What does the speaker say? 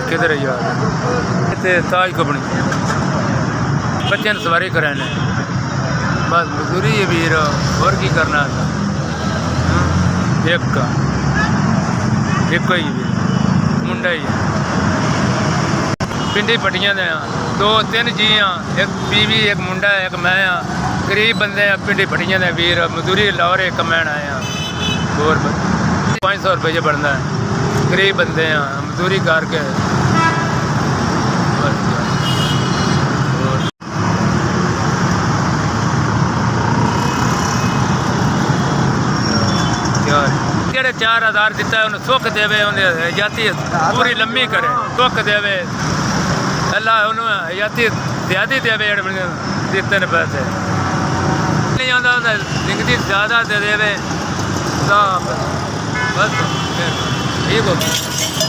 किधर है यार इतने ताज कपनी बच्चे ने सवारी कराने बस मजदूरी है वीर और की करना एक का एक ही मुंडा ही पिंडी पट्टियां दे दो तीन जी हाँ एक बीवी एक मुंडा एक मैं हाँ गरीब बंदे हैं पिंडी पट्टियां दे वीर मजदूरी लाहौर एक कमैन आए हैं और 500 रुपये जो बनता है गरीब बंदे हैं मजदूरी करके जेड़े 4000 दिता है उन्हें सुख देवे उन्हें जाति पूरी लम्मी करे सुख देवे अल्लाह उन्हें जाति ज्यादा देवे दिते ने पैसे नहीं आता जिंदगी ज्यादा दे देवे बस ठीक हो